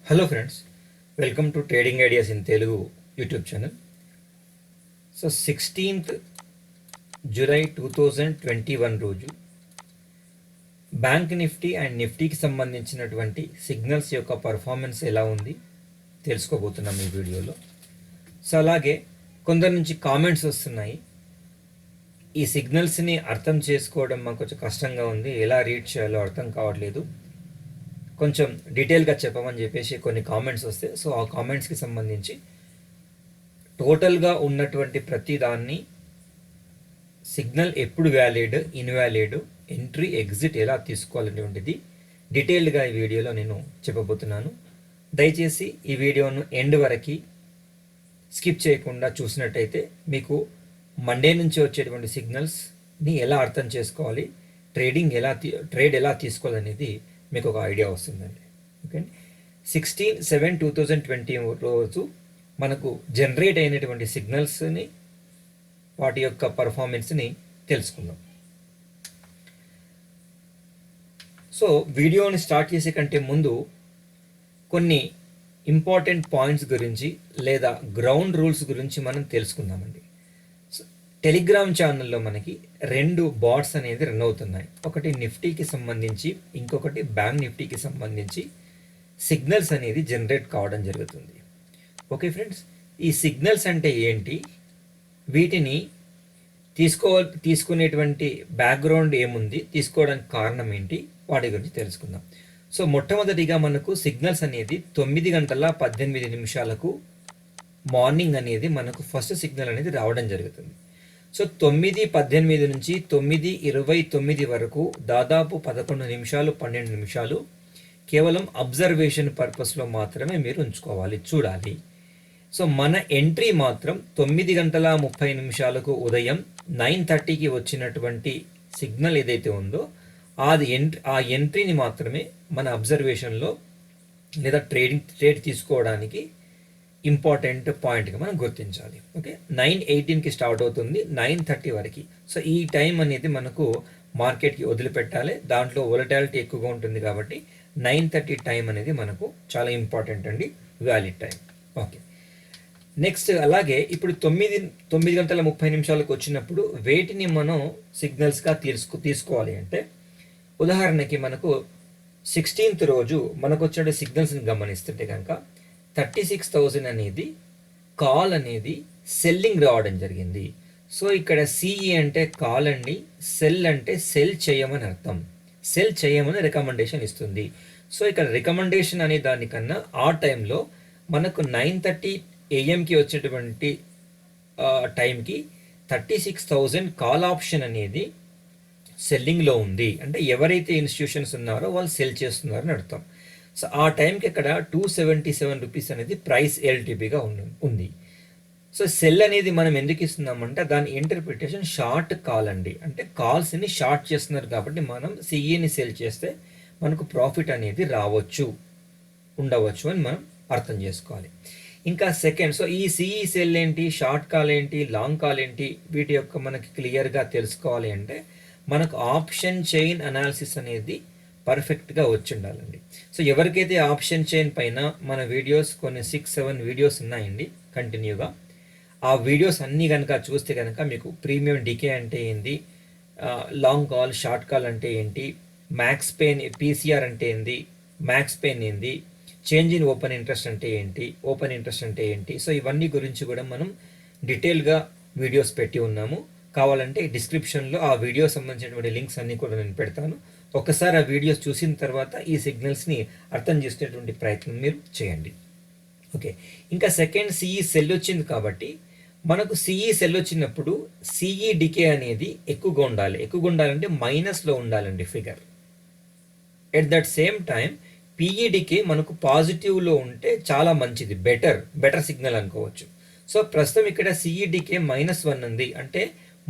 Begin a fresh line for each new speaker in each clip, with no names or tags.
Hello friends, welcome to trading ideas in Telugu YouTube channel. So 16th July 2021 రోజు bank Nifty and నిఫ్టీకి సంబంధించినటువంటి signals యొక్క performance ఎలా ఉంది తెలుసుకోబోతున్నాం ఈ వీడియోలో. సో అలాగే కొందరి నుంచి కామెంట్స్ వస్తున్నాయి, ఈ సిగ్నల్స్ని అర్థం చేసుకోవడం మాకు కొంచెం కష్టంగా ఉంది, ఎలా రీడ్ చేయాలో అర్థం కావట్లేదు, కొంచెం డీటెయిల్గా చెప్పమని చెప్పేసి కొన్ని కామెంట్స్ వస్తే, సో ఆ కామెంట్స్కి సంబంధించి టోటల్గా ఉన్నటువంటి ప్రతి దాన్ని సిగ్నల్ ఎప్పుడు వ్యాలిడ్, ఇన్వాలిడ్, ఎంట్రీ ఎగ్జిట్ ఎలా తీసుకోవాలనేటువంటిది డీటెయిల్డ్గా ఈ వీడియోలో నేను చెప్పబోతున్నాను. దయచేసి ఈ వీడియోను ఎండ్ వరకు స్కిప్ చేయకుండా చూసినట్టయితే మీకు మండే నుంచి వచ్చేటువంటి సిగ్నల్స్ని ఎలా అర్థం చేసుకోవాలి, ట్రేడ్ ఎలా తీసుకోవాలనేది మీకు ఒక ఐడియా వస్తుందండి. ఓకే, 16/7/2020 రోజు మనకు జనరేట్ అయినటువంటి సిగ్నల్స్ని, వాటి యొక్క పర్ఫార్మెన్స్ని తెలుసుకుందాం. సో వీడియోని స్టార్ట్ చేసే కంటే ముందు కొన్ని ఇంపార్టెంట్ పాయింట్స్ గురించి లేదా గ్రౌండ్ రూల్స్ గురించి మనం తెలుసుకుందామండి. టెలిగ్రామ్ ఛానల్లో మనకి 2 బాట్స్ అనేది రన్ అవుతున్నాయి. ఒకటి నిఫ్టీకి సంబంధించి, ఇంకొకటి బ్యాంక్ నిఫ్టీకి సంబంధించి సిగ్నల్స్ అనేది జనరేట్ కావడం జరుగుతుంది. ఓకే ఫ్రెండ్స్, ఈ సిగ్నల్స్ అంటే ఏంటి, వీటిని తీసుకునేటువంటి బ్యాక్గ్రౌండ్ ఏముంది, తీసుకోవడానికి కారణం ఏంటి, వాటి గురించి తెలుసుకుందాం. సో మొట్టమొదటిగా మనకు సిగ్నల్స్ అనేది 9:18 మార్నింగ్ అనేది మనకు ఫస్ట్ సిగ్నల్ అనేది రావడం జరుగుతుంది. సో 9:18 నుంచి 9:29 వరకు దాదాపు 11 నిమిషాలు 12 నిమిషాలు కేవలం అబ్జర్వేషన్ పర్పస్లో మాత్రమే మీరు ఉంచుకోవాలి, చూడాలి. సో మన ఎంట్రీ మాత్రం 9:30 ఉదయం 9:30కి వచ్చినటువంటి సిగ్నల్ ఏదైతే ఉందో ఆ ఎంట్రీని మాత్రమే మన అబ్జర్వేషన్లో లేదా ట్రేడ్ తీసుకోవడానికి ఇంపార్టెంట్ పాయింట్గా మనం గుర్తించాలి. ఓకే, 9:18కి స్టార్ట్ అవుతుంది, 9:30 వరకు. సో ఈ టైం అనేది మనకు మార్కెట్కి వదిలిపెట్టాలి, దాంట్లో వొలటాలిటీ ఎక్కువగా ఉంటుంది కాబట్టి 9:30 టైం అనేది మనకు చాలా ఇంపార్టెంట్ అండి, వ్యాలిడ్ టైం. ఓకే, నెక్స్ట్ అలాగే ఇప్పుడు 9:30 వచ్చినప్పుడు వేటిని మనం సిగ్నల్స్గా తీసుకోవాలి అంటే, ఉదాహరణకి మనకు 16th రోజు మనకు వచ్చే సిగ్నల్స్ని గమనిస్తుంటే కనుక 36,000 అనేది కాల్ అనేది సెల్లింగ్ రావడం జరిగింది. సో ఇక్కడ సిఈ అంటే కాల్ అండి, సెల్ అంటే సెల్ చేయమని అర్థం, సెల్ చేయమని రికమెండేషన్ ఇస్తుంది. సో ఇక్కడ రికమెండేషన్ అనే దానికన్నా ఆ టైంలో మనకు 9:30 AM వచ్చేటువంటి టైంకి 36,000 కాల్ ఆప్షన్ అనేది సెల్లింగ్లో ఉంది, అంటే ఎవరైతే ఇన్స్టిట్యూషన్స్ ఉన్నారో వాళ్ళు సెల్ చేస్తున్నారని అర్థం. సో ఆ టైంకి ఇక్కడ 277 రూపీస్ అనేది ప్రైస్ ఎల్టీపీగా ఉంది. సో సెల్ అనేది మనం ఎందుకు ఇస్తున్నామంటే దాని ఇంటర్ప్రిటేషన్ షార్ట్ కాల్ అండి, అంటే కాల్స్ని షార్ట్ చేస్తున్నారు కాబట్టి మనం సిఈని సెల్ చేస్తే మనకు ప్రాఫిట్ అనేది ఉండవచ్చు అని మనం అర్థం చేసుకోవాలి. ఇంకా సెకండ్, సో ఈ సిఈ సెల్ ఏంటి, షార్ట్ కాల్ ఏంటి, లాంగ్ కాల్ ఏంటి, వీటి యొక్క మనకి క్లియర్గా తెలుసుకోవాలి అంటే మనకు ఆప్షన్ చైన్ అనాలిసిస్ అనేది పర్ఫెక్ట్గా వచ్చి ఉండాలండి. సో ఎవరికైతే ఆప్షన్ చైన్ పైన మన వీడియోస్ కొన్ని 6-7 వీడియోస్ ఉన్నాయండి కంటిన్యూగా, ఆ వీడియోస్ అన్నీ కనుక చూస్తే కనుక మీకు ప్రీమియం డికే అంటే ఏంటి, లాంగ్ కాల్ షార్ట్ కాల్ అంటే ఏంటి, మ్యాక్స్ పెయిన్ పీసీఆర్ అంటే ఏంటి, మ్యాక్స్ పెయిన్ ఏంటి, చేంజ్ ఇన్ ఓపెన్ ఇంట్రెస్ట్ అంటే ఏంటి, ఓపెన్ ఇంట్రెస్ట్ అంటే ఏంటి, సో ఇవన్నీ గురించి కూడా మనం డీటెయిల్గా వీడియోస్ పెట్టి ఉన్నాము. కావాలంటే డిస్క్రిప్షన్లో ఆ వీడియో సంబంధించినటువంటి లింక్స్ అన్నీ కూడా నేను పెడతాను. ఒకసారి ఆ వీడియోస్ చూసిన తర్వాత ఈ సిగ్నల్స్ని అర్థం చేసుకునేటువంటి ప్రయత్నం మీరు చేయండి. ఓకే, ఇంకా సెకండ్ సిఈ సెల్ వచ్చింది కాబట్టి మనకు సిఈ సెల్ వచ్చినప్పుడు సిఈ డికే అనేది ఎక్కువగా ఉండాలంటే మైనస్లో ఉండాలండి figure. At that same time PE decay మనకు పాజిటివ్లో ఉంటే చాలా మంచిది, బెటర్ సిగ్నల్ అనుకోవచ్చు. సో ప్రస్తుతం ఇక్కడ సిఈడికే -1 ఉంది, అంటే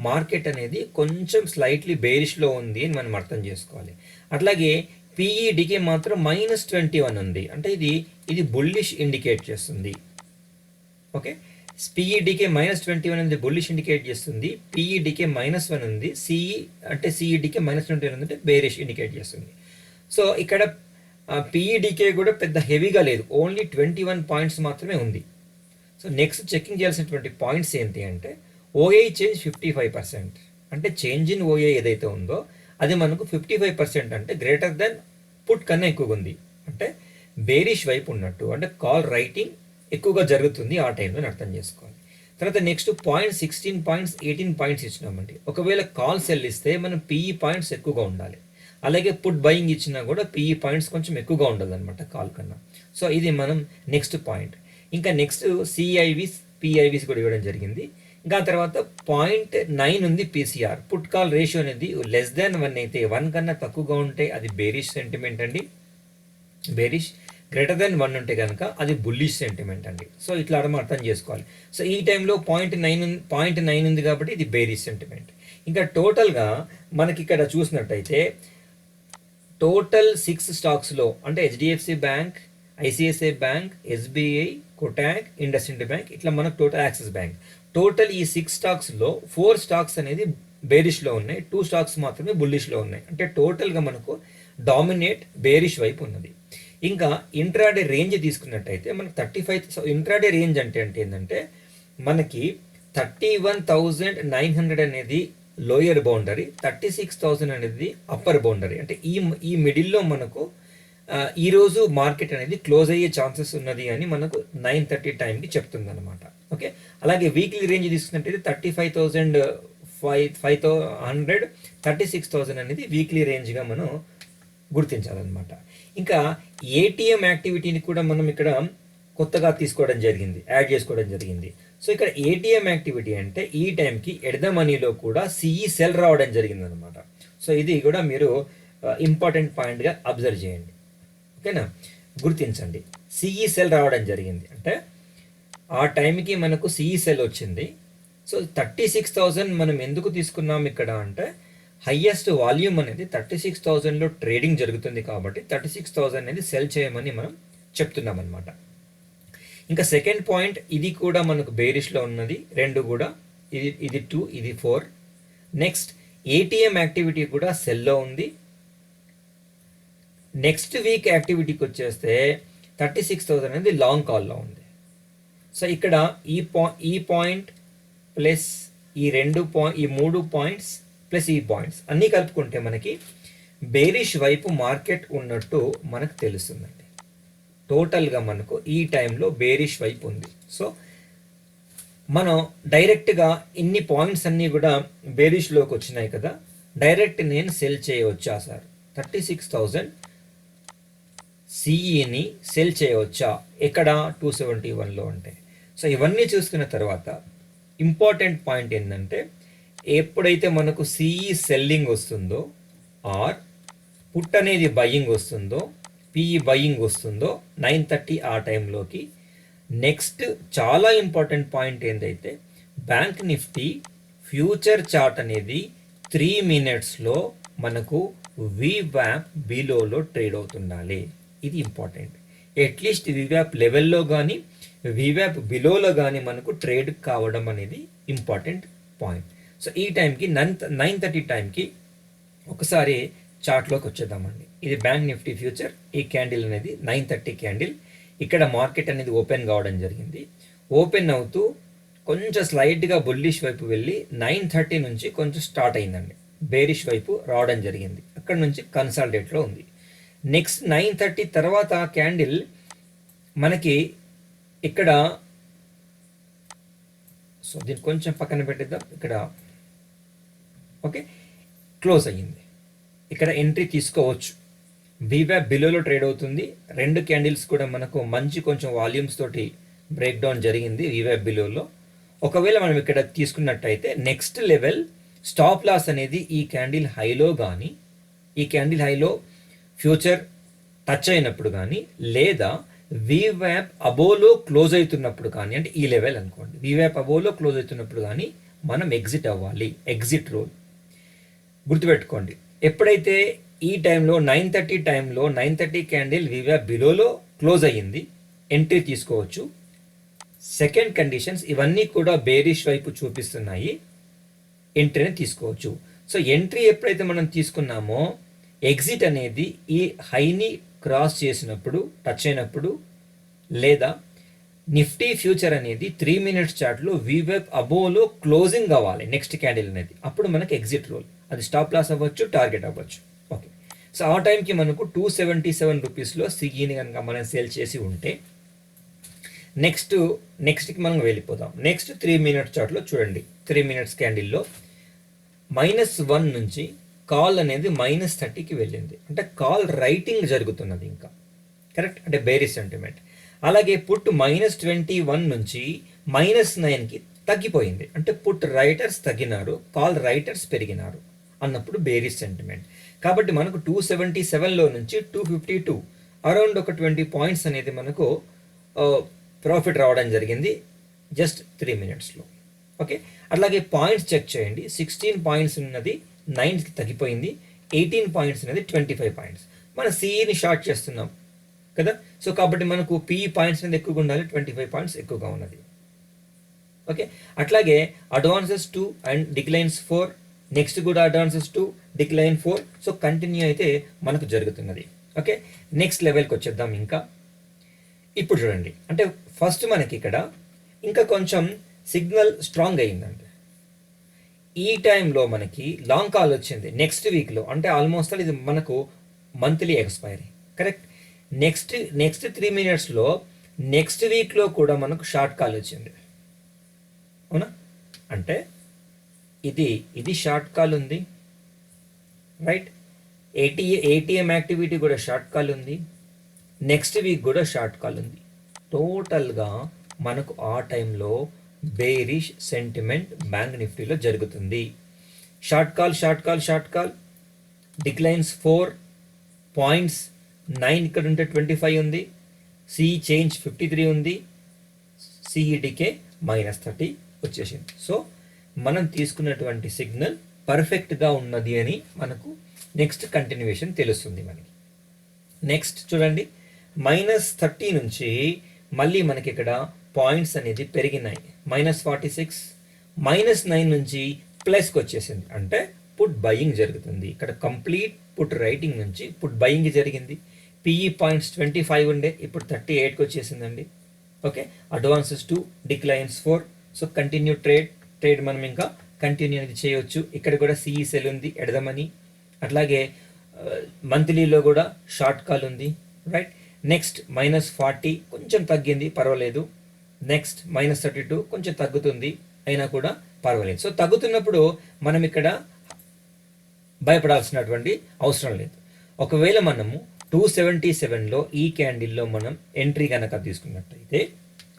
మార్కెట్ అనేది కొంచెం స్లైట్లీ బేరిష్లో ఉంది అని మనం అర్థం చేసుకోవాలి. అట్లాగే పిఈడికే మాత్రం -21 ఉంది, అంటే ఇది బుల్లిష్ ఇండికేట్ చేస్తుంది. ఓకే, పిఈడికే -21 అనేది బుల్లిష్ ఇండికేట్ చేస్తుంది, పిఈడికే -1 ఉంది, సిఈడికే -21 అంటే బేరిష్ ఇండికేట్ చేస్తుంది. సో ఇక్కడ పీఈడికే కూడా పెద్ద హెవీగా లేదు, ఓన్లీ 21 పాయింట్స్ మాత్రమే ఉంది. సో నెక్స్ట్ చెకింగ్ చేయాల్సినటువంటి పాయింట్స్ ఏంటి అంటే ఓఏ చేంజ్ 55%, అంటే చేంజ్ ఇన్ ఓఏ ఏదైతే ఉందో అది మనకు 55% అంటే గ్రేటర్ దెన్ పుట్ కన్నా ఎక్కువగా ఉంది, అంటే బేరిష్ వైపు ఉన్నట్టు, అంటే కాల్ రైటింగ్ ఎక్కువగా జరుగుతుంది ఆ టైంలో అర్థం చేసుకోవాలి. తర్వాత నెక్స్ట్ 16 పాయింట్స్ 18 పాయింట్స్ ఇచ్చినామండి. ఒకవేళ కాల్ సెల్ ఇస్తే మనం పీఈ పాయింట్స్ ఎక్కువగా ఉండాలి, అలాగే పుట్ బయింగ్ ఇచ్చినా కూడా పీఈ పాయింట్స్ కొంచెం ఎక్కువగా ఉండాలన్నమాట కాల్ కన్నా. సో ఇది మనం నెక్స్ట్ పాయింట్. ఇంకా నెక్స్ట్ సిఐవిస్ పిఐవిస్ కూడా ఇవ్వడం జరిగింది. ఇంకా తర్వాత 0.9 ఉంది పీసీఆర్, పుట్ కాల్ రేషియో అనేది <1 అయితే 1 కన్నా తక్కువగా ఉంటే అది బేరిష్ సెంటిమెంట్ అండి, బేరిష్. గ్రేటర్ దెన్ 1 ఉంటే కనుక అది బుల్లిష్ సెంటిమెంట్ అండి. సో ఇట్లా అర్థం చేసుకోవాలి. సో ఈ టైంలో 0.9 ఉంది కాబట్టి ఇది బేరిష్ సెంటిమెంట్. ఇంకా టోటల్గా మనకి ఇక్కడ చూసినట్టయితే టోటల్ 6 స్టాక్స్లో, అంటే HDFC bank, ICICI bank, SBI, Kotak, IndusInd bank, ఇట్లా మనకు టోటల్ యాక్సిస్ బ్యాంక్, టోటల్ ఈ 6 స్టాక్స్లో 4 స్టాక్స్ అనేది బేరిష్లో ఉన్నాయి, 2 స్టాక్స్ మాత్రమే బుల్లిష్లో ఉన్నాయి. అంటే టోటల్గా మనకు డామినేట్ బేరిష్ వైపు ఉన్నది. ఇంకా ఇంట్రాడే రేంజ్ తీసుకున్నట్టయితే మనకు 35, ఇంట్రాడే రేంజ్ అంటే ఏంటంటే మనకి 31,900 అనేది లోయర్ బౌండరీ, 36,000 అనేది అప్పర్ బౌండరీ. అంటే ఈ మిడిల్లో మనకు ఈరోజు మార్కెట్ అనేది క్లోజ్ అయ్యే ఛాన్సెస్ ఉన్నది అని మనకు 9:30 టైంకి చెప్తుంది అనమాట. ఓకే, అలాగే వీక్లీ రేంజ్ తీసుకున్నట్టయితే 35,500, 36,000 అనేది వీక్లీ రేంజ్గా మనం గుర్తించాలన్నమాట. ఇంకా ఏటీఎం యాక్టివిటీని కూడా మనం ఇక్కడ కొత్తగా తీసుకోవడం జరిగింది, యాడ్ చేసుకోవడం జరిగింది. సో ఇక్కడ ఏటీఎం యాక్టివిటీ అంటే ఈ టైంకి ఎట్ ద మనీలో కూడా సిఈ సెల్ రావడం జరిగింది అనమాట. సో ఇది కూడా మీరు ఇంపార్టెంట్ పాయింట్గా అబ్జర్వ్ చేయండి. ఓకేనా, గుర్తించండి. సిఈ సెల్ రావడం జరిగింది అంటే ఆ టైంకి మనకు సిఈ సెల్ వచ్చింది. సో 36,000 మనం ఎందుకు తీసుకున్నాం ఇక్కడ అంటే హయ్యెస్ట్ వాల్యూమ్ అనేది 36,000లో ట్రేడింగ్ జరుగుతుంది కాబట్టి 36,000 అనేది సెల్ చేయమని మనం చెప్తున్నాం అనమాట. ఇంకా సెకండ్ పాయింట్, ఇది కూడా మనకు బేరిష్లో ఉన్నది, రెండు కూడా, ఇది 2, ఇది 4. నెక్స్ట్ ఏటీఎం యాక్టివిటీ కూడా సెల్లో ఉంది. నెక్స్ట్ వీక్ యాక్టివిటీకి వచ్చేస్తే 36,000 అనేది లాంగ్ కాల్లో ఉంది. సో ఇక్కడ ఈ పాయింట్ ప్లస్ ఈ 3 పాయింట్స్ ప్లస్ ఈ పాయింట్స్ అన్నీ కలుపుకుంటే మనకి బేరిష్ వైపు మార్కెట్ ఉన్నట్టు మనకు తెలుస్తుందండి. టోటల్గా మనకు ఈ టైంలో బేరిష్ వైపు ఉంది. సో మనం డైరెక్ట్గా ఇన్ని పాయింట్స్ అన్నీ కూడా బేరిష్లోకి వచ్చినాయి కదా, డైరెక్ట్ నేను సెల్ చేయవచ్చా సార్, 36,000 సిఈని సెల్ చేయవచ్చా ఎక్కడ, 271లో ఉంటాయి. సో ఇవన్నీ చూసుకున్న తర్వాత ఇంపార్టెంట్ పాయింట్ ఏంటంటే ఎప్పుడైతే మనకు సిఈ సెల్లింగ్ వస్తుందో ఆర్ పుట్ అనేది బయ్యింగ్ వస్తుందో, పిఈ బయ్యింగ్ వస్తుందో 9:30 ఆ టైంలోకి, నెక్స్ట్ చాలా ఇంపార్టెంట్ పాయింట్ ఏంటైతే బ్యాంక్ నిఫ్టీ ఫ్యూచర్ చార్ట్ అనేది 3 మినిట్స్లో మనకు వీవ్యాప్ బిలోలో ట్రేడ్ అవుతుండాలి. ఇది ఇంపార్టెంట్. అట్లీస్ట్ వీవ్యాప్ లెవెల్లో కానీ వీవ్యాప్ బిలోలో కానీ మనకు ట్రేడ్ కావడం అనేది ఇంపార్టెంట్ పాయింట్. సో ఈ టైంకి 9:30 టైంకి ఒకసారి చార్ట్లోకి వచ్చేద్దామండి. ఇది బ్యాంక్ నిఫ్టీ ఫ్యూచర్, ఈ క్యాండిల్ అనేది 9:30 క్యాండిల్. ఇక్కడ మార్కెట్ అనేది ఓపెన్ కావడం జరిగింది. ఓపెన్ అవుతూ కొంచెం స్లైడ్గా బుల్లిష్ వైపు వెళ్ళి 9:30 నుంచి కొంచెం స్టార్ట్ అయిందండి, బేరిష్ వైపు రావడం జరిగింది. అక్కడ నుంచి కన్సాలిడేట్లో ఉంది. నెక్స్ట్ 9:30 తర్వాత క్యాండిల్ మనకి ఇక్కడ, సో దీన్ని కొంచెం పక్కన పెట్టిద్దాం, ఇక్కడ ఓకే క్లోజ్ అయ్యింది. ఇక్కడ ఎంట్రీ తీసుకోవచ్చు. వీవ్యాప్ బిలోలో ట్రేడ్ అవుతుంది. 2 క్యాండిల్స్ కూడా మనకు మంచి కొంచెం వాల్యూమ్స్ తోటి బ్రేక్ డౌన్ జరిగింది వీవ్యాప్ బిలోలో. ఒకవేళ మనం ఇక్కడ తీసుకున్నట్టయితే నెక్స్ట్ లెవెల్ స్టాప్ లాస్ అనేది ఈ క్యాండిల్ హైలో కానీ, ఈ క్యాండిల్ హైలో ఫ్యూచర్ టచ్ అయినప్పుడు కానీ, లేదా వీవ్యాప్ అబోలో క్లోజ్ అవుతున్నప్పుడు కానీ, అంటే ఈ లెవెల్ అనుకోండి, వీవ్యాప్ అబోలో క్లోజ్ అవుతున్నప్పుడు కానీ మనం ఎగ్జిట్ అవ్వాలి. ఎగ్జిట్ రూల్ గుర్తుపెట్టుకోండి. ఎప్పుడైతే ఈ టైంలో 9:30 టైంలో 9:30 క్యాండిల్ వీవ్యాప్ బిలోలో క్లోజ్ అయ్యింది, ఎంట్రీ తీసుకోవచ్చు. సెకండ్ కండిషన్స్ ఇవన్నీ కూడా బేరిష్ వైపు చూపిస్తున్నాయి, ఎంట్రీని తీసుకోవచ్చు. సో ఎంట్రీ ఎప్పుడైతే మనం తీసుకున్నామో ఎగ్జిట్ అనేది ఈ హైని క్రాస్ చేసినప్పుడు, టచ్ అయినప్పుడు, లేదా నిఫ్టీ ఫ్యూచర్ అనేది 3 మినిట్స్ చార్ట్లో వీవెబ్ అబోలో క్లోజింగ్ అవ్వాలి నెక్స్ట్ క్యాండిల్ అనేది, అప్పుడు మనకి ఎగ్జిట్ రోల్. అది స్టాప్ లాస్ అవ్వచ్చు, టార్గెట్ అవ్వచ్చు. ఓకే, సో ఆ టైంకి మనకు 277 రూపీస్లో సిఈని కనుక మనం సేల్ చేసి ఉంటే నెక్స్ట్కి మనం వెళ్ళిపోదాం. నెక్స్ట్ 3 మినిట్స్ చార్ట్లో చూడండి, 3 మినిట్స్ క్యాండిల్లో -1 నుంచి కాల్ అనేది -30కి వెళ్ళింది. అంటే కాల్ రైటింగ్ జరుగుతున్నది ఇంకా, కరెక్ట్, అంటే బేరిష్ సెంటిమెంట్. అలాగే పుట్ -21 నుంచి -9కి తగ్గిపోయింది. అంటే పుట్ రైటర్స్ తగ్గినారు, కాల్ రైటర్స్ పెరిగినారు అన్నప్పుడు బేరిష్ సెంటిమెంట్. కాబట్టి మనకు 277లో నుంచి 252 అరౌండ్ ఒక 20 పాయింట్స్ అనేది మనకు ప్రాఫిట్ రావడం జరిగింది జస్ట్ 3 మినిట్స్లో. ఓకే, అట్లాగే పాయింట్స్ చెక్ చేయండి. 16 పాయింట్స్ ఉన్నది 9కి తగ్గిపోయింది, 18 పాయింట్స్ ఉన్నది 25 పాయింట్స్. మన సిఈని షార్ట్ చేస్తున్నాం కదా, సో కాబట్టి మనకు పిఈ పాయింట్స్ అనేది ఎక్కువగా ఉండాలి, 25 పాయింట్స్ ఎక్కువగా ఉన్నది. ఓకే, అట్లాగే అడ్వాన్సెస్ 2 అండ్ డిక్లైన్స్ 4, నెక్స్ట్ కూడా అడ్వాన్సెస్ 2, డిక్లైన్ 4. సో కంటిన్యూ అయితే మనకు జరుగుతున్నది. ఓకే, నెక్స్ట్ లెవెల్కి వచ్చేద్దాం. ఇంకా ఇప్పుడు చూడండి, అంటే ఫస్ట్ మనకి ఇక్కడ ఇంకా కొంచెం సిగ్నల్ స్ట్రాంగ్ అయ్యిందండి. ఈ టైంలో మనకి లాంగ్ కాల్ వచ్చింది నెక్స్ట్ వీక్లో, అంటే ఆల్మోస్ట్ ఇది మనకు మంత్లీ ఎక్స్పైరీ, కరెక్ట్. నెక్స్ట్ 3 మినిట్స్లో నెక్స్ట్ వీక్లో కూడా మనకు షార్ట్ కాల్ వచ్చింది, అవునా. అంటే ఇది షార్ట్ కాల్ ఉంది, రైట్. ఏటీఎం యాక్టివిటీ కూడా షార్ట్ కాల్ ఉంది, నెక్స్ట్ వీక్ కూడా షార్ట్ కాల్ ఉంది. టోటల్గా మనకు ఆ టైంలో బేరిష్ సెంటిమెంట్ బ్యాంక్ నిఫ్టీలో జరుగుతుంది. షార్ట్ కాల్, డిక్లైన్స్ 4 పాయింట్స్, 9 ఇక్కడ ఉంటే 25 ఉంది, సిఈ చేంజ్ 53 ఉంది, సిఈడికే -30 వచ్చేసింది. సో మనం తీసుకున్నటువంటి సిగ్నల్ పర్ఫెక్ట్గా ఉన్నది అని మనకు నెక్స్ట్ కంటిన్యూషన్ తెలుస్తుంది మనకి. నెక్స్ట్ చూడండి, -30 నుంచి మళ్ళీ మనకి ఇక్కడ పాయింట్స్ అనేది పెరిగినాయి, -46, -9 నుంచి ప్లస్కి వచ్చేసింది. అంటే పుట్ బయింగ్ జరుగుతుంది ఇక్కడ. కంప్లీట్ పుట్ రైటింగ్ నుంచి పుట్ బయింగ్ జరిగింది. పిఈ పాయింట్స్ 25 ఉండే, ఇప్పుడు 38కి వచ్చేసిందండి. Okay, advances 2, declines 4. So continue trade మనం ఇంకా కంటిన్యూ అనేది చేయవచ్చు. ఇక్కడ కూడా సిఈ సెల్ ఉంది, ఎడదామని. అట్లాగే మంత్లీలో కూడా షార్ట్ కాల్ ఉంది, రైట్. నెక్స్ట్ -40 కొంచెం తగ్గింది, పర్వాలేదు. నెక్స్ట్ -32 కొంచెం తగ్గుతుంది, అయినా కూడా పర్వాలేదు. సో తగ్గుతున్నప్పుడు మనం ఇక్కడ భయపడాల్సినటువంటి అవసరం లేదు. ఒకవేళ మనము 277లో ఈ క్యాండిల్లో మనం ఎంట్రీ కనుక తీసుకున్నట్టయితే,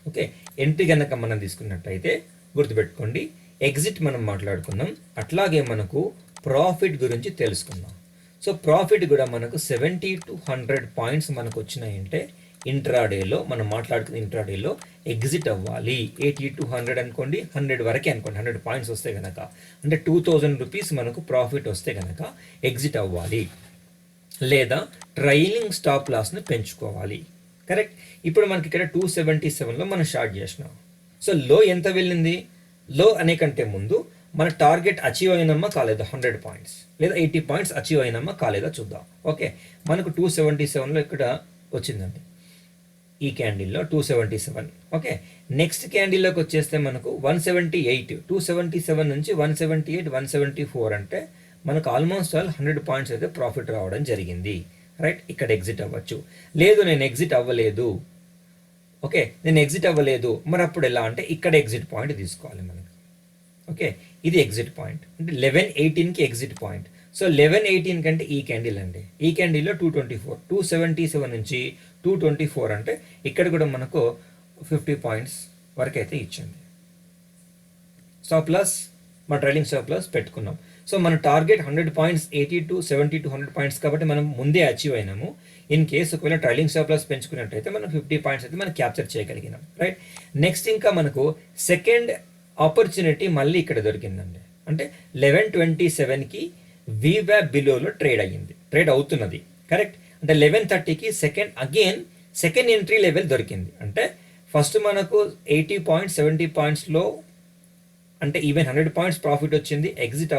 ఓకే, ఎంట్రీ కనుక మనం తీసుకున్నట్టయితే గుర్తుపెట్టుకోండి, ఎగ్జిట్ మనం మాట్లాడుకున్నాం. అట్లాగే మనకు ప్రాఫిట్ గురించి తెలుసుకుందాం. సో ప్రాఫిట్ కూడా మనకు 70 to 100 పాయింట్స్ మనకు వచ్చినాయంటే ఇంట్రాడేలో మనం మాట్లాడుకున్న ఇంట్రాడేలో ఎగ్జిట్ అవ్వాలి. 80 to 100 అనుకోండి, 100 వరకే అనుకోండి. 100 పాయింట్స్ వస్తే కనుక, అంటే 2000 రూపీస్ మనకు ప్రాఫిట్ వస్తే కనుక ఎగ్జిట్ అవ్వాలి, లేదా ట్రైలింగ్ స్టాప్ లాస్ని పెంచుకోవాలి, కరెక్ట్. ఇప్పుడు మనకి ఇక్కడ 277లో మనం షార్ట్ చేసినాం. సో లో ఎంత వెళ్ళింది, లో అనే కంటే ముందు మన టార్గెట్ అచీవ్ అయినమ్మా కాలేదా, 100 పాయింట్స్ లేదా 80 పాయింట్స్ అచీవ్ అయినమ్మా కాలేదా చూద్దాం. ఓకే, మనకు 277లో ఇక్కడ వచ్చిందండి, ఈ క్యాండిల్లో 277. ఓకే, నెక్స్ట్ క్యాండిల్లోకి వచ్చేస్తే మనకు 178, 277 నుంచి 178, 174 అంటే మనకు ఆల్మోస్ట్ 100 పాయింట్స్ అయితే ప్రాఫిట్ రావడం జరిగింది, రైట్. ఇక్కడ ఎగ్జిట్ అవ్వచ్చు. లేదు నేను ఎగ్జిట్ అవ్వలేదు, ఓకే, నేను ఎగ్జిట్ అవ్వలేదు, మరి అప్పుడు ఎలా అంటే ఇక్కడ ఎగ్జిట్ పాయింట్ తీసుకోవాలి మనకి. ఓకే, ఇది ఎగ్జిట్ పాయింట్, అంటే 1118కి ఎగ్జిట్ పాయింట్. సో 1118 కంటే ఈ క్యాండిల్ అండి, ఈ క్యాండిల్లో 224, 277 నుంచి 224 అంటే ఇక్కడ కూడా మనకు 50 పాయింట్స్ వరకు అయితే ఇచ్చింది. స్టాప్ లాస్ మన ట్రైలింగ్ స్టాప్ లాస్ పెట్టుకున్నాం. సో మన target 100 points, 80 to 70 to 100 points కాబట్టి మనం ముందే అచీవ్ అయినాము. ఇన్ కేసు ఒకవేళ ట్రైలింగ్ స్టాప్ లాస్ పెంచుకున్నట్టయితే మనం 50 పాయింట్స్ అయితే మనం క్యాప్చర్ చేయగలిగినాం, రైట్. నెక్స్ట్ ఇంకా మనకు సెకండ్ ఆపర్చునిటీ మళ్ళీ ఇక్కడ దొరికిందండి. అంటే 1127కి వీవ్యాప్ బిలోలో ట్రేడ్ అవుతున్నది, కరెక్ట్. అంటే 1130కి సెకండ్ ఎంట్రీ లెవెల్ దొరికింది. అంటే ఫస్ట్ మనకు 80 పాయింట్స్, 70 పాయింట్స్లో అంటే ఈవెన్ 100 పాయింట్స్ ప్రాఫిట్ వచ్చింది, ఎగ్జిట్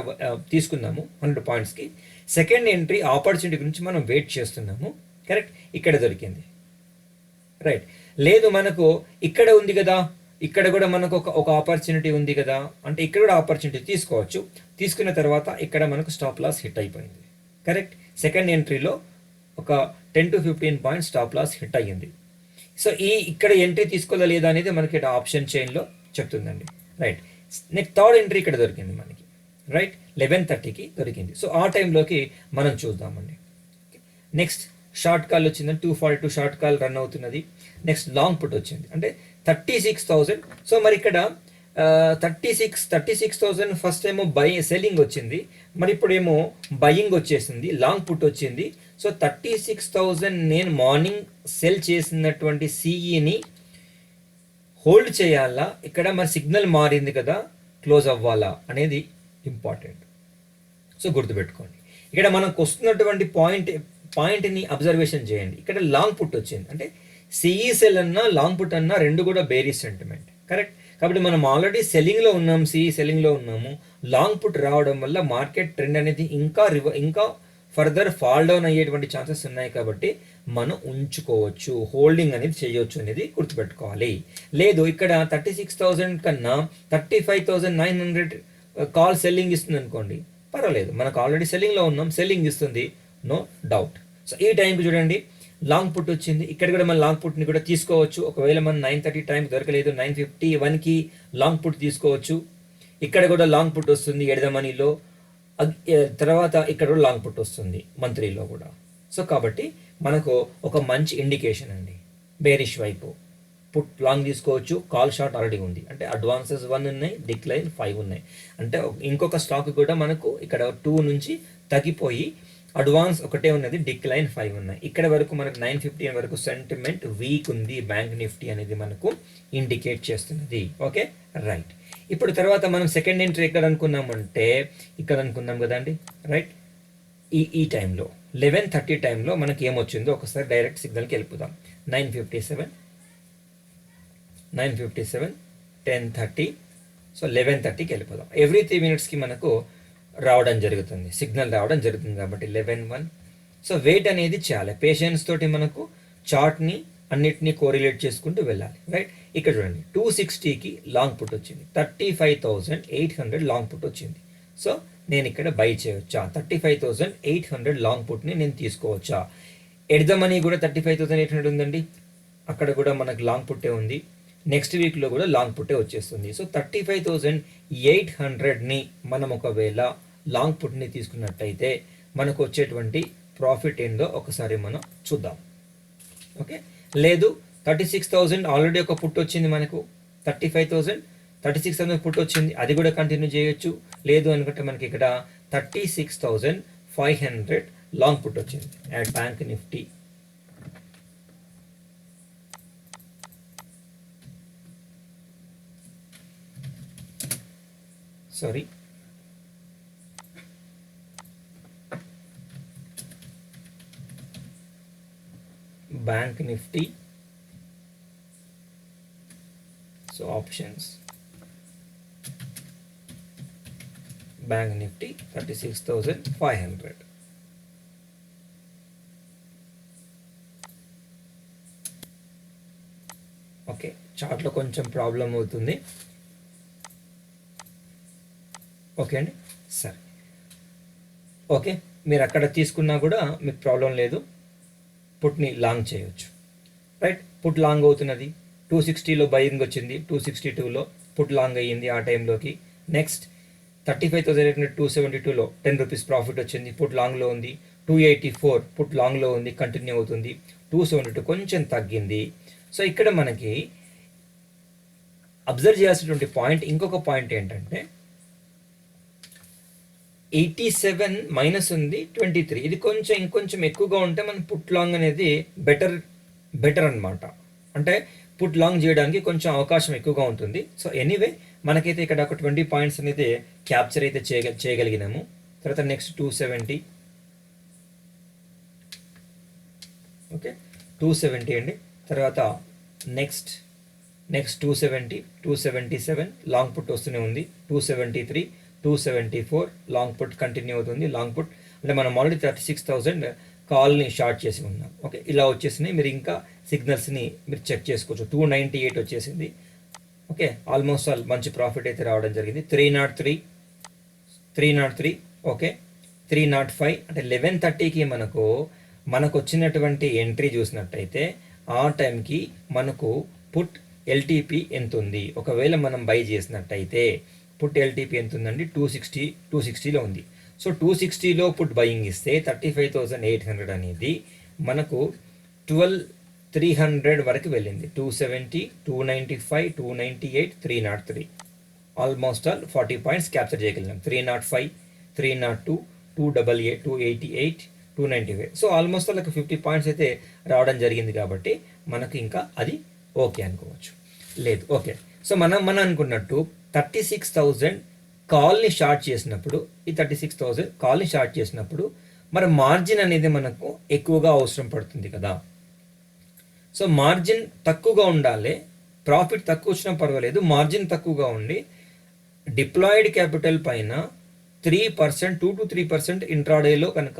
తీసుకున్నాము 100 పాయింట్స్కి. సెకండ్ ఎంట్రీ ఆపర్చునిటీ గురించి మనం వెయిట్ చేస్తున్నాము. కరెక్ట్, ఇక్కడ దొరికింది. రైట్, లేదు మనకు ఇక్కడ ఉంది కదా, ఇక్కడ కూడా మనకు ఒక ఆపర్చునిటీ ఉంది కదా అంటే ఇక్కడ కూడా ఆపర్చునిటీ తీసుకోవచ్చు. తీసుకున్న తర్వాత ఇక్కడ మనకు స్టాప్ లాస్ హిట్ అయిపోయింది. కరెక్ట్, సెకండ్ ఎంట్రీలో ఒక 10 to 15 points stop loss hit అయ్యింది. సో ఇక్కడ ఎంట్రీ తీసుకోదా లేదా అనేది మనకి ఇక్కడ ఆప్షన్ చైన్లో చెప్తుందండి. రైట్, నెక్స్ట్ థర్డ్ ఎంట్రీ ఇక్కడ దొరికింది మనకి. రైట్, 11:30కి దొరికింది. సో ఆ టైంలోకి మనం చూద్దామండి. నెక్స్ట్ షార్ట్ కాల్ వచ్చిందండి, 242 షార్ట్ కాల్ రన్ అవుతున్నది. నెక్స్ట్ లాంగ్ పుట్ వచ్చింది అంటే 36,000. సో మరి ఇక్కడ 36,000 ఫస్ట్ ఏమో సెల్లింగ్ వచ్చింది, మరి ఇప్పుడేమో బయింగ్ వచ్చేసింది, లాంగ్ పుట్ వచ్చింది. సో 36,000 నేను మార్నింగ్ సెల్ చేసినటువంటి సిఈని హోల్డ్ చేయాలా, ఇక్కడ మరి సిగ్నల్ మారింది కదా క్లోజ్ అవ్వాలా అనేది ఇంపార్టెంట్. సో గుర్తుపెట్టుకోండి, ఇక్కడ మనకు వస్తున్నటువంటి పాయింట్ని అబ్జర్వేషన్ చేయండి. ఇక్కడ లాంగ్ పుట్ వచ్చింది అంటే సిఈ సెల్ అన్నా లాంగ్ పుట్ అన్నా రెండు కూడా బేరిష్ సెంటిమెంట్. కరెక్ట్, కాబట్టి మనం ఆల్రెడీ సెల్లింగ్లో ఉన్నాం, సిఈ సెల్లింగ్లో ఉన్నాము. లాంగ్ పుట్ రావడం వల్ల మార్కెట్ ట్రెండ్ అనేది ఇంకా ఫర్దర్ ఫాల్ డౌన్ అయ్యేటువంటి ఛాన్సెస్ ఉన్నాయి. కాబట్టి మనం ఉంచుకోవచ్చు, హోల్డింగ్ అనేది చేయొచ్చు అనేది గుర్తుపెట్టుకోవాలి. లేదు ఇక్కడ 36,000 కన్నా 35,900 కాల్ సెల్లింగ్ ఇస్తుంది అనుకోండి, పర్వాలేదు, మనకు ఆల్రెడీ సెల్లింగ్లో ఉన్నాం, సెల్లింగ్ ఇస్తుంది, నో డౌట్. సో ఈ టైంకి చూడండి లాంగ్ పుట్ వచ్చింది. ఇక్కడ కూడా మన లాంగ్ పుట్ని కూడా తీసుకోవచ్చు. ఒకవేళ మన 9:30 టైం దొరకలేదు, 9:51కి లాంగ్ పుట్ తీసుకోవచ్చు. ఇక్కడ కూడా లాంగ్ పుట్ వస్తుంది ఎడద మనీలో, తర్వాత ఇక్కడ కూడా లాంగ్ పుట్ వస్తుంది మంత్లీలో కూడా. సో కాబట్టి మనకు ఒక మంచి ఇండికేషన్ అండి. బేరిష్ వైపు పుట్ లాంగ్ తీసుకోవచ్చు. కాల్ షార్ట్ ఆల్రెడీ ఉంది అంటే అడ్వాన్సెస్ 1 ఉన్నాయి, డిక్లైన్ 5 ఉన్నాయి. అంటే ఇంకొక స్టాక్ కూడా మనకు ఇక్కడ 2 నుంచి తగ్గిపోయి అడ్వాన్స్ ఒకటే ఉన్నది, డిక్లైన్ 5 ఉన్నాయి. ఇక్కడ వరకు మనకు 9:15 వరకు సెంటిమెంట్ వీక్ ఉంది. బ్యాంక్ నిఫ్టీ అనేది మనకు ఇండికేట్ చేస్తున్నది. Okay, right. ఇప్పుడు తర్వాత మనం సెకండ్ ఎంట్రీ ఎక్కడ అనుకున్నామంటే ఇక్కడ అనుకున్నాం కదండి. రైట్, ఈ టైంలో 11:30 టైంలో మనకి ఏమొచ్చిందో ఒకసారి డైరెక్ట్ సిగ్నల్కి వెళ్ళిపోదాం. 9:57, 10:30. సో 11:30కి వెళ్ళిపోదాం. ఎవ్రీ 3 minutesకి మనకు రావడం జరుగుతుంది, సిగ్నల్ రావడం జరుగుతుంది. కాబట్టి 11:01. సో వెయిట్ అనేది చేయాలి, పేషెన్స్ తోటి మనకు చార్ట్ని అన్నిటినీ కోరిలేట్ చేసుకుంటూ వెళ్ళాలి. రైట్, ఇక్కడ చూడండి 260కి లాంగ్ పుట్ వచ్చింది, 35,800 లాంగ్ పుట్ వచ్చింది. సో నేను ఇక్కడ బై చేయవచ్చా, 35,800 లాంగ్ పుట్ని నేను తీసుకోవచ్చా? ఎట్ ద మనీ కూడా 35,800 ఉందండి, అక్కడ కూడా మనకు లాంగ్ పుట్టే ఉంది. నెక్స్ట్ వీక్లో కూడా లాంగ్ పుట్టే వచ్చేస్తుంది. సో 35,800ని మనం ఒకవేళ లాంగ్ పుట్ని తీసుకున్నట్టయితే మనకు వచ్చేటువంటి ప్రాఫిట్ ఏందో ఒకసారి మనం చూద్దాం. ఓకే, లేదు 36,000 ఆల్రెడీ ఒక పుట్ వచ్చింది మనకు, 36,000 పుట్ వచ్చింది, అది కూడా కంటిన్యూ చేయొచ్చు. లేదు అనుకుంటే మనకి ఇక్కడ 36,500 లాంగ్ పుట్ వచ్చింది and bank Nifty. Sorry, bank Nifty. So options bank Nifty 36,500. Okay, చార్ట్లో కొంచెం ప్రాబ్లం అవుతుంది. ఓకే అండి, సరే. ఓకే, మీరు అక్కడ తీసుకున్నా కూడా మీకు ప్రాబ్లం లేదు, పుట్ని లాంగ్ చేయొచ్చు. రైట్, పుట్ లాంగ్ అవుతున్నది. 260లో బయింగ్ వచ్చింది, 262లో పుట్ లాంగ్ అయ్యింది ఆ టైంలోకి. నెక్స్ట్ 35,800 272లో 10 రూపీస్ ప్రాఫిట్ వచ్చింది, పుట్ లాంగ్లో ఉంది. 284 పుట్ లాంగ్లో ఉంది, కంటిన్యూ అవుతుంది. 272 కొంచెం తగ్గింది. సో ఇక్కడ మనకి అబ్జర్వ్ చేయాల్సినటువంటి పాయింట్, ఇంకొక పాయింట్ ఏంటంటే 87 మైనస్ ఉంది, 23 ఇది ఇంకొంచెం ఎక్కువగా ఉంటే మన పుట్ లాంగ్ అనేది బెటర్ అనమాట. అంటే పుట్ లాంగ్ చేయడానికి కొంచెం అవకాశం ఎక్కువగా ఉంటుంది. సో ఎనీవే మనకైతే ఇక్కడ ఒక 20 పాయింట్స్ అనేది క్యాప్చర్ అయితే చేయగలిగినాము. తర్వాత నెక్స్ట్ 270. ఓకే, 270 అండి. తర్వాత నెక్స్ట్ 270, 277 లాంగ్ పుట్ వస్తూనే ఉంది. 273, 274 లాంగ్ పుట్ కంటిన్యూ అవుతుంది. లాంగ్ పుట్ అంటే మనం ఆల్రెడీ 36,000 కాల్ని షార్ట్ చేసి ఉన్నాం. ఓకే, ఇలా వచ్చేసినాయి. మీరు ఇంకా సిగ్నల్స్ని మీరు చెక్ చేసుకోవచ్చు. 298 వచ్చేసింది. ఓకే, ఆల్మోస్ట్ ఆల్ మంచి ప్రాఫిట్ అయితే రావడం జరిగింది. 303, ఓకే, 305 అంటే 11:30కి మనకు వచ్చినటువంటి ఎంట్రీ చూసినట్టయితే ఆ టైంకి మనకు పుట్ ఎల్టీపీ ఎంత ఉంది, ఒకవేళ మనం బై చేసినట్టయితే పుట్ ఎల్టీపీ ఎంత ఉందండి, 260లో ఉంది. సో 260లో పుట్ బయింగ్ ఇస్తే 35,800 అనేది మనకు 12,300 వరకు వెళ్ళింది. 270, 295, 298, 303, ఆల్మోస్ట్ ఆల్ 40 పాయింట్స్ క్యాప్చర్ చేయగలిగాం. 305, 302, 288, 288, 295. సో ఆల్మోస్ట్ ఆల్ 50 పాయింట్స్ అయితే రావడం జరిగింది. కాబట్టి మనకు ఇంకా అది ఓకే అనుకోవచ్చు. లేదు, ఓకే. సో మనం అనుకున్నట్టు 36,000 కాల్ని షార్ట్ చేసినప్పుడు, ఈ 36,000 కాల్ని షార్ట్ చేసినప్పుడు మరి మార్జిన్ అనేది మనకు ఎక్కువగా అవసరం పడుతుంది కదా. సో మార్జిన్ తక్కువగా ఉండాలి. ప్రాఫిట్ తక్కువ వచ్చినా పర్వాలేదు, మార్జిన్ తక్కువగా ఉండి డిప్లాయిడ్ క్యాపిటల్ పైన 3%, 2 to 3% ఇంట్రాడేలో కనుక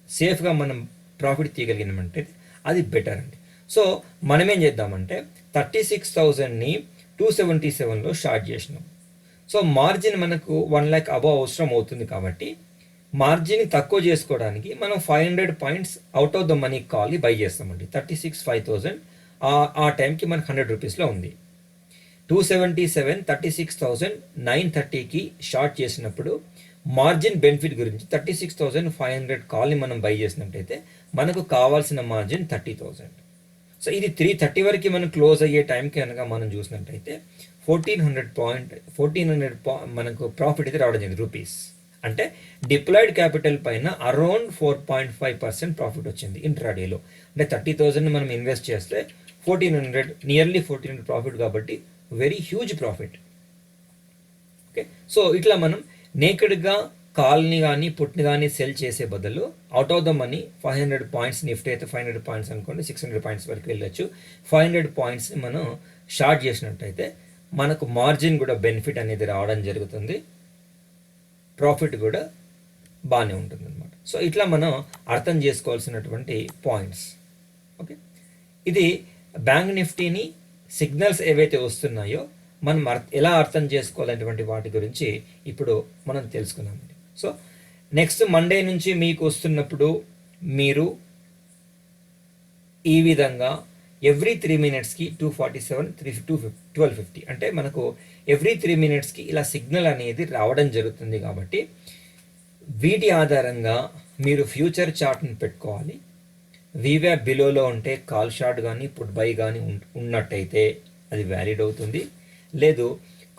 సేఫ్గా మనం ప్రాఫిట్ తీయగలిగినామంటే అది బెటర్ అండి. సో మనం ఏం చేద్దామంటే 36,000ని 277లో షార్ట్ చేసినాం. సో మార్జిన్ మనకు 1 lakh అబవ్ అవసరం అవుతుంది. కాబట్టి మార్జిన్ తక్కువ చేసుకోవడానికి మనం 500 points out of the money కాల్ని బై చేస్తామండి. 5,000 ఆ టైంకి మనకు 100 రూపీస్లో ఉంది. 277 36,930కి షార్ట్ చేసినప్పుడు మార్జిన్ బెనిఫిట్ గురించి 36,500 కాల్ని మనం బై చేసినట్టయితే మనకు కావాల్సిన మార్జిన్ 30,000. సో ఇది 3:30 వరకు మనం క్లోజ్ అయ్యే టైంకి కనుక మనం చూసినట్టయితే 1,400 మనకు ప్రాఫిట్ అయితే రావడం జరిగింది రూపీస్. అంటే డిప్లాయిడ్ క్యాపిటల్ పైన అరౌండ్ 4.5% ప్రాఫిట్ వచ్చింది ఇంట్రాడేలో. అంటే 30,000 మనం ఇన్వెస్ట్ చేస్తే 1,400, నియర్లీ 1,400 ప్రాఫిట్. కాబట్టి very huge profit. Okay, so ఇట్లా మనం నేకెడ్గా కాల్ని కానీ పుట్ని కానీ సెల్ చేసే బదులు out of the money 500 points, Nifty అయితే 500 పాయింట్స్ అనుకోండి, 600 పాయింట్స్ వరకు వెళ్ళొచ్చు. 500 పాయింట్స్ మనం షార్ట్ చేసినట్టయితే మనకు మార్జిన్ కూడా బెనిఫిట్ అనేది రావడం జరుగుతుంది, ప్రాఫిట్ కూడా బాగానే ఉంటుంది అనమాట. సో ఇట్లా మనం అర్థం చేసుకోవాల్సినటువంటి పాయింట్స్. ఓకే, ఇది బ్యాంక్ నిఫ్టీని సిగ్నల్స్ ఏవైతే వస్తున్నాయో మనం ఎలా అర్థం చేసుకోవాలనేటువంటి వాటి గురించి ఇప్పుడు మనం తెలుసుకున్నామండి. సో నెక్స్ట్ మండే నుంచి మీకు వస్తున్నప్పుడు మీరు ఈ విధంగా ఎవ్రీ 3 minutesకి 247, 1250 అంటే మనకు ఎవ్రీ 3 minutesకి ఇలా సిగ్నల్ అనేది రావడం జరుగుతుంది. కాబట్టి వీటి ఆధారంగా మీరు ఫ్యూచర్ చార్ట్ని పెట్టుకోవాలి. వీవ్యాప్ బిలోలో ఉంటే కాల్ షార్ట్ కానీ పుట్ బై కానీ ఉన్నట్టయితే అది వ్యాలిడ్ అవుతుంది. లేదు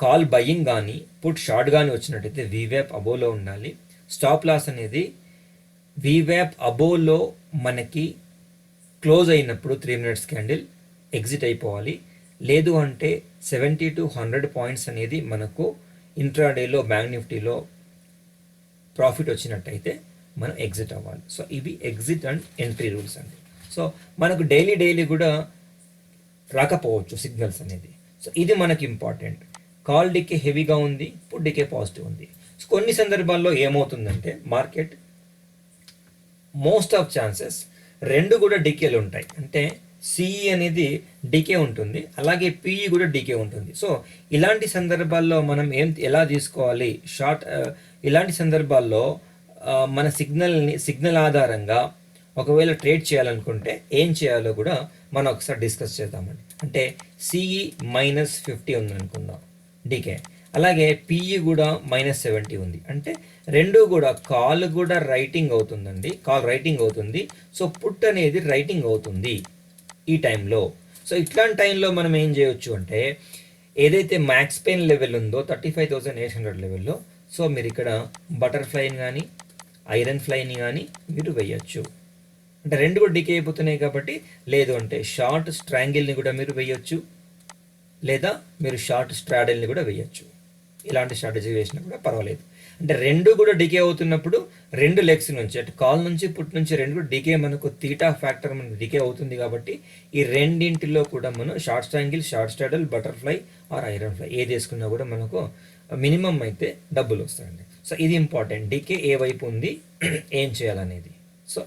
కాల్ బయింగ్ కానీ పుట్ షార్ట్ కానీ వచ్చినట్టయితే వీవ్యాప్ అబోలో ఉండాలి. స్టాప్ లాస్ అనేది వీవ్యాప్ అబోలో మనకి క్లోజ్ అయినప్పుడు 3 minutes క్యాండిల్ ఎగ్జిట్ అయిపోవాలి. లేదు అంటే 70 to 100 పాయింట్స్ అనేది మనకు ఇంట్రాడేలో బ్యాంక్ నిఫ్టీలో ప్రాఫిట్ వచ్చినట్టయితే మనం ఎగ్జిట్ అవ్వాలి. సో ఇవి ఎగ్జిట్ అండ్ ఎంట్రీ రూల్స్ అండి. సో మనకు డైలీ కూడా రాకపోవచ్చు సిగ్నల్స్ అనేది. సో ఇది మనకి ఇంపార్టెంట్. కాల్ డికే హెవీగా ఉంది, పుట్ డికే పాజిటివ్ ఉంది. సో కొన్ని సందర్భాల్లో ఏమవుతుందంటే మార్కెట్ మోస్ట్ ఆఫ్ ఛాన్సెస్ రెండు కూడా డికేలు ఉంటాయి. అంటే సిఈ అనేది డికే ఉంటుంది, అలాగే పిఈ కూడా డికే ఉంటుంది. సో ఇలాంటి సందర్భాల్లో మనం ఎలా తీసుకోవాలి షార్ట్, ఇలాంటి సందర్భాల్లో మన సిగ్నల్ ఆధారంగా ఒకవేళ ట్రేడ్ చేయాలనుకుంటే ఏం చేయాలో కూడా మనం ఒకసారి డిస్కస్ చేద్దామండి. అంటే సిఈ -50 ఉంది అనుకుందాం డికే, అలాగే పిఈ కూడా -70 ఉంది. అంటే రెండు కూడా కాల్ కూడా రైటింగ్ అవుతుందండి, కాల్ రైటింగ్ అవుతుంది. సో పుట్ అనేది రైటింగ్ అవుతుంది ఈ టైంలో. సో ఇట్లాంటి టైంలో మనం ఏం చేయొచ్చు అంటే ఏదైతే మ్యాక్స్ పెయిన్ లెవెల్ ఉందో 35,800 లెవెల్లో, సో మీరు ఇక్కడ బటర్ఫ్లైని కానీ ఐరన్ ఫ్లైని కానీ మీరు వేయచ్చు. అంటే రెండు కూడా డికే అయిపోతున్నాయి కాబట్టి. లేదు అంటే షార్ట్ స్ట్రాంగిల్ని కూడా మీరు వేయచ్చు, లేదా మీరు షార్ట్ స్ట్రాడల్ని కూడా వేయచ్చు. ఇలాంటి స్ట్రాటజీ వేసినా కూడా పర్వాలేదు. అంటే రెండు కూడా డికే అవుతున్నప్పుడు రెండు లెగ్స్ నుంచి అంటే కాల్ నుంచి పుట్ నుంచి రెండు కూడా డికే, మనకు తీటా ఫ్యాక్టర్ మనకు డికే అవుతుంది. కాబట్టి ఈ రెండింటిలో కూడా మనం short strangle, short straddle, butterfly or iron fly ఏది వేసుకున్నా కూడా మనకు మినిమం అయితే డబ్బులు వస్తాయండి. సో ఇది ఇంపార్టెంట్, డికే ఏ వైపు ఉంది ఏం చేయాలనేది. సో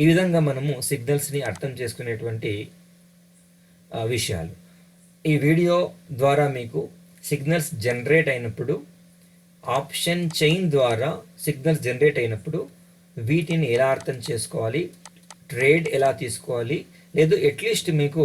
ఈ విధంగా మనము సిగ్నల్స్ని అర్థం చేసుకునేటువంటి విషయాలు. ఈ వీడియో ద్వారా మీకు సిగ్నల్స్ జనరేట్ అయినప్పుడు, ఆప్షన్ చైన్ ద్వారా సిగ్నల్స్ జనరేట్ అయినప్పుడు వీటిని ఎలా అర్థం చేసుకోవాలి, ట్రేడ్ ఎలా తీసుకోవాలి, లేదు అట్లీస్ట్ మీకు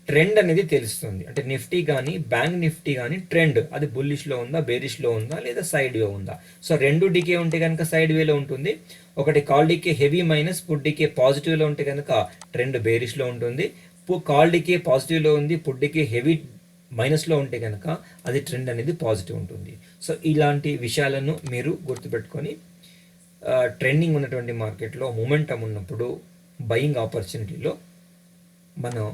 ట్రెండ్ అనేది తెలుస్తుంది. అంటే నిఫ్టీ కానీ బ్యాంక్ నిఫ్టీ కానీ ట్రెండ్ అది బుల్లిష్లో ఉందా, బేరిష్లో ఉందా, లేదా సైడ్ వే ఉందా. సో రెండు డికే ఉంటే కనుక సైడ్ వేలో ఉంటుంది. ఒకటి call decay heavy minus, put decay పాజిటివ్లో ఉంటే కనుక ట్రెండ్ బేరిష్లో ఉంటుంది. కాల్ డికే పాజిటివ్లో ఉంది, పుట్ డికే హెవీ మైనస్లో ఉంటే కనుక అది ట్రెండ్ అనేది పాజిటివ్ ఉంటుంది. సో ఇలాంటి విషయాలను మీరు గుర్తుపెట్టుకొని ట్రెండింగ్ ఉన్నటువంటి మార్కెట్లో మొమెంటం ఉన్నప్పుడు బయింగ్ ఆపర్చునిటీలో మనం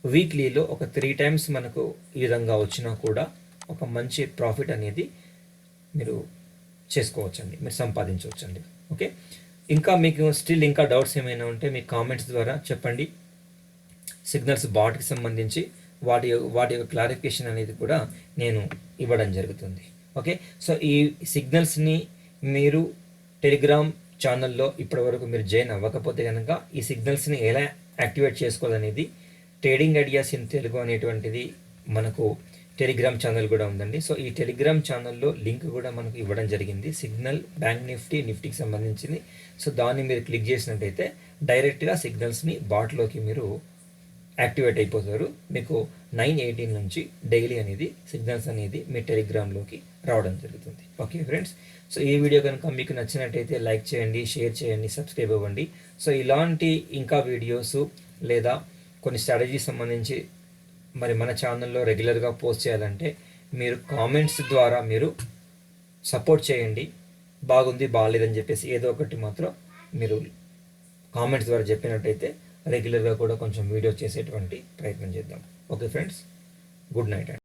వీక్లీలో ఒక 3 times మనకు ఈ విధంగా వచ్చినా కూడా ఒక మంచి ప్రాఫిట్ అనేది మీరు చేసుకోవచ్చండి, మీరు సంపాదించవచ్చండి. ఓకే, ఇంకా మీకు స్టిల్ ఇంకా డౌట్స్ ఏమైనా ఉంటే మీ కామెంట్స్ ద్వారా చెప్పండి. సిగ్నల్స్ బాట్కి సంబంధించి వాటి యొక్క క్లారిఫికేషన్ అనేది కూడా నేను ఇవ్వడం జరుగుతుంది. ఓకే, సో ఈ సిగ్నల్స్ని మీరు టెలిగ్రామ్ ఛానల్లో ఇప్పటివరకు మీరు జాయిన్ అవ్వకపోతే కనుక ఈ సిగ్నల్స్ని ఎలా యాక్టివేట్ చేసుకోవాలనేది ట్రేడింగ్ ఐడియాస్ ఇన్ తెలుగు అనేటువంటిది మనకు టెలిగ్రామ్ ఛానల్ కూడా ఉందండి. సో ఈ టెలిగ్రామ్ ఛానల్లో లింక్ కూడా మనకు ఇవ్వడం జరిగింది, సిగ్నల్ బ్యాంక్ నిఫ్టీకి సంబంధించింది. సో దాన్ని మీరు క్లిక్ చేసినట్టయితే డైరెక్ట్గా సిగ్నల్స్ని బాట్లోకి మీరు యాక్టివేట్ అయిపోతారు. మీకు 9:18 నుంచి డైలీ అనేది సిగ్నల్స్ అనేది మీ టెలిగ్రామ్లోకి రావడం జరుగుతుంది. ఓకే ఫ్రెండ్స్, సో ఈ వీడియో కనుక మీకు నచ్చినట్టయితే లైక్ చేయండి, షేర్ చేయండి, సబ్స్క్రైబ్ అవ్వండి. సో ఇలాంటి ఇంకా వీడియోస్ లేదా కొన్ని స్ట్రాటజీస్ సంబంధించి మరి మన ఛానల్లో రెగ్యులర్గా పోస్ట్ చేయాలంటే మీరు కామెంట్స్ ద్వారా మీరు సపోర్ట్ చేయండి. బాగుంది బాగాలేదని చెప్పేసి ఏదో ఒకటి మాత్రం మీరు కామెంట్స్ ద్వారా చెప్పినట్టయితే రెగ్యులర్గా కూడా కొంచెం వీడియో చేసేటువంటి ప్రయత్నం చేద్దాం. ఓకే ఫ్రెండ్స్, గుడ్ నైట్ అండి.